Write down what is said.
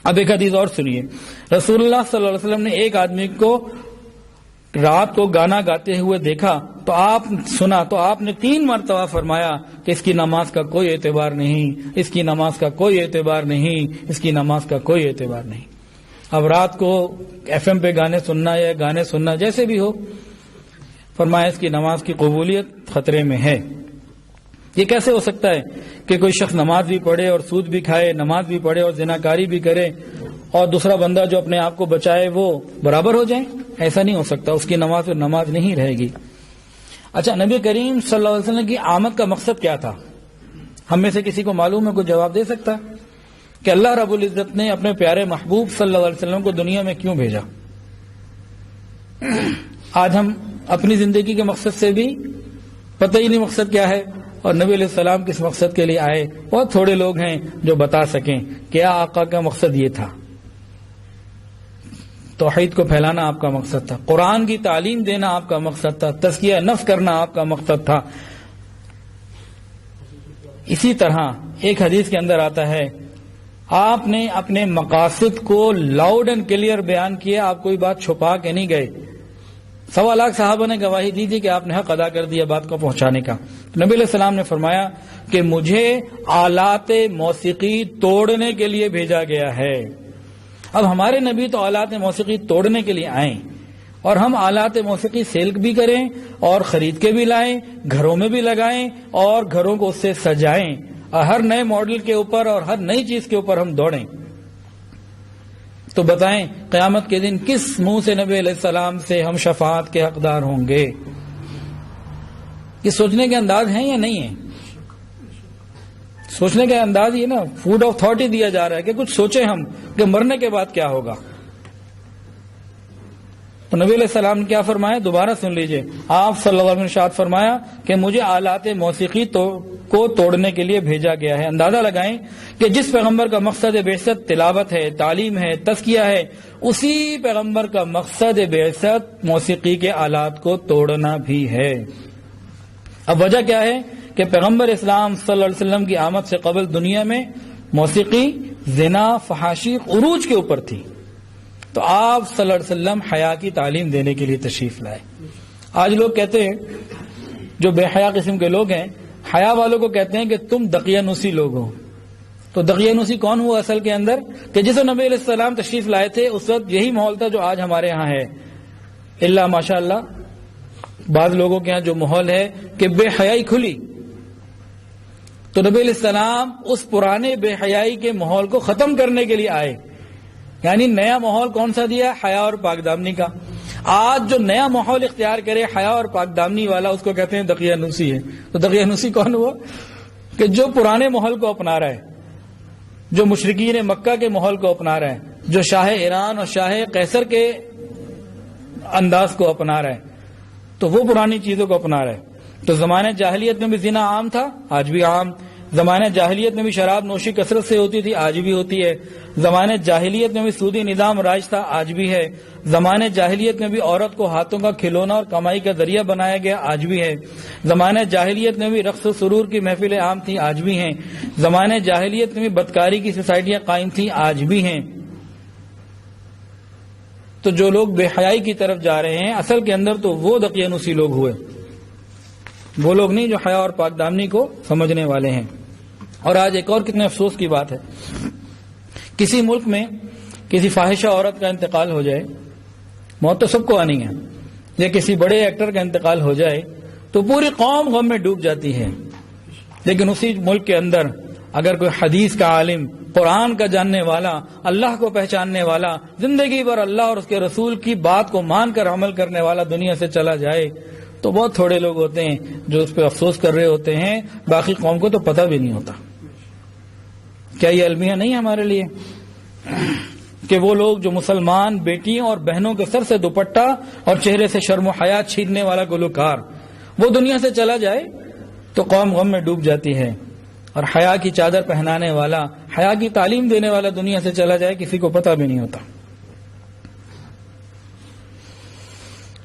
اب ایک حدیث اور سنیے. رسول اللہ صلی اللہ علیہ وسلم نے ایک آدمی کو رات کو گانا گاتے ہوئے دیکھا تو آپ نے 3 مرتبہ فرمایا کہ اس کی نماز کا کوئی اعتبار نہیں، اس کی نماز کا کوئی اعتبار نہیں، اس کی نماز کا کوئی اعتبار نہیں. اب رات کو FM پہ گانے سننا یا گانے سننا جیسے بھی ہو، فرمایا اس کی نماز کی قبولیت خطرے میں ہے. یہ کیسے ہو سکتا ہے کہ کوئی شخص نماز بھی پڑھے اور سود بھی کھائے، نماز بھی پڑھے اور زناکاری بھی کرے، اور دوسرا بندہ جو اپنے آپ کو بچائے وہ برابر ہو جائیں؟ ایسا نہیں ہو سکتا. اس کی نماز پھر نماز نہیں رہے گی. اچھا، نبی کریم صلی اللہ علیہ وسلم کی آمد کا مقصد کیا تھا؟ ہم میں سے کسی کو معلوم ہے؟ کوئی جواب دے سکتا ہے کہ اللہ رب العزت نے اپنے پیارے محبوب صلی اللہ علیہ وسلم کو دنیا میں کیوں بھیجا؟ آج ہم اپنی زندگی کے مقصد سے بھی پتہ ہی نہیں مقصد کیا ہے، اور نبی علیہ السلام کس مقصد کے لیے آئے بہت تھوڑے لوگ ہیں جو بتا سکیں کیا آقا کا مقصد یہ تھا. توحید کو پھیلانا آپ کا مقصد تھا، قرآن کی تعلیم دینا آپ کا مقصد تھا، تزکیہ نفس کرنا آپ کا مقصد تھا. اسی طرح ایک حدیث کے اندر آتا ہے آپ نے اپنے مقاصد کو لاؤڈ اینڈ کلیئر بیان کیا، آپ کوئی بات چھپا کے نہیں گئے. 1.25 لاکھ صحابہ نے گواہی دی تھی کہ آپ نے حق ادا کر دیا بات کو پہنچانے کا. نبی علیہ السلام نے فرمایا کہ مجھے آلات موسیقی توڑنے کے لیے بھیجا گیا ہے. اب ہمارے نبی تو آلات موسیقی توڑنے کے لیے آئیں، اور ہم آلات موسیقی سیل بھی کریں اور خرید کے بھی لائیں، گھروں میں بھی لگائیں اور گھروں کو اس سے سجائیں، اور ہر نئے ماڈل کے اوپر اور ہر نئی چیز کے اوپر ہم دوڑیں. تو بتائیں قیامت کے دن کس منہ سے نبی علیہ السلام سے ہم شفاعت کے حقدار ہوں گے؟ یہ سوچنے کے انداز ہیں یا نہیں ہیں؟ سوچنے کا انداز یہ نا فوڈ آف تھاٹ ہی دیا جا رہا ہے کہ کچھ سوچیں ہم کہ مرنے کے بعد کیا ہوگا. تو نبی علیہ السلام نے کیا فرمایا؟ دوبارہ سن لیجئے. آپ صلی اللہ علیہ وسلم نے ارشاد فرمایا کہ مجھے آلات موسیقی کو توڑنے کے لیے بھیجا گیا ہے. اندازہ لگائیں کہ جس پیغمبر کا مقصد بعثت تلاوت ہے، تعلیم ہے، تزکیہ ہے، اسی پیغمبر کا مقصد بعثت موسیقی کے آلات کو توڑنا بھی ہے. اب وجہ کیا ہے کہ پیغمبر اسلام صلی اللہ علیہ وسلم کی آمد سے قبل دنیا میں موسیقی، زنا، فحاشی عروج کے اوپر تھی. تو آپ صلی اللہ علیہ وسلم حیا کی تعلیم دینے کے لیے تشریف لائے. آج لوگ کہتے ہیں، جو بے حیا قسم کے لوگ ہیں، حیا والوں کو کہتے ہیں کہ تم دقیانوسی لوگ ہو. تو دقیانوسی کون ہوا اصل کے اندر؟ کہ جس نبی علیہ السلام تشریف لائے تھے اس وقت یہی ماحول تھا جو آج ہمارے ہاں ہے. اللہ ماشاء اللہ بعض لوگوں کے ہاں جو ماحول ہے کہ بے حیائی کھلی. تو نبی علیہ السلام اس پرانے بے حیائی کے ماحول کو ختم کرنے کے لیے آئے. یعنی نیا ماحول کون سا دیا؟ حیا اور پاک دامنی کا. آج جو نیا ماحول اختیار کرے حیا اور پاک دامنی والا، اس کو کہتے ہیں دقیانوسی ہے. تو دقیانوسی کون ہوا؟ کہ جو پرانے ماحول کو اپنا رہا ہے، جو مشرکین مکہ کے ماحول کو اپنا رہا ہے، جو شاہ ایران اور شاہ قیصر کے انداز کو اپنا رہا ہے، تو وہ پرانی چیزوں کو اپنا رہا ہے. تو زمانے جاہلیت میں بھی زنا عام تھا، آج بھی عام. زمانے جاہلیت میں بھی شراب نوشی کثرت سے ہوتی تھی، آج بھی ہوتی ہے. زمانے جاہلیت میں بھی سودی نظام رائج تھا، آج بھی ہے. زمانے جاہلیت میں بھی عورت کو ہاتھوں کا کھلونا اور کمائی کا ذریعہ بنایا گیا، آج بھی ہے. زمانے جاہلیت میں بھی رقص و سرور کی محفلیں عام تھیں، آج بھی ہیں. زمانے جاہلیت میں بھی بدکاری کی سوسائٹیاں قائم تھیں، آج بھی ہیں. تو جو لوگ بے حیائی کی طرف جا رہے ہیں اصل کے اندر تو وہ دقیانوسی لوگ ہوئے، وہ لوگ نہیں جو حیا اور پاک دامنی کو سمجھنے والے ہیں. اور آج ایک اور کتنے افسوس کی بات ہے، کسی ملک میں کسی فاحشہ عورت کا انتقال ہو جائے، موت تو سب کو آنی ہے، یا کسی بڑے ایکٹر کا انتقال ہو جائے تو پوری قوم غم میں ڈوب جاتی ہے. لیکن اسی ملک کے اندر اگر کوئی حدیث کا عالم، قرآن کا جاننے والا، اللہ کو پہچاننے والا، زندگی بھر اللہ اور اس کے رسول کی بات کو مان کر عمل کرنے والا دنیا سے چلا جائے تو بہت تھوڑے لوگ ہوتے ہیں جو اس پہ افسوس کر رہے ہوتے ہیں. باقی قوم کو تو پتہ بھی نہیں ہوتا. کیا یہ المیہ نہیں ہمارے لیے کہ وہ لوگ جو مسلمان بیٹیوں اور بہنوں کے سر سے دوپٹہ اور چہرے سے شرم و حیا چھیننے والا گلوکار وہ دنیا سے چلا جائے تو قوم غم میں ڈوب جاتی ہے، اور حیا کی چادر پہنانے والا، حیا کی تعلیم دینے والا دنیا سے چلا جائے کسی کو پتہ بھی نہیں ہوتا.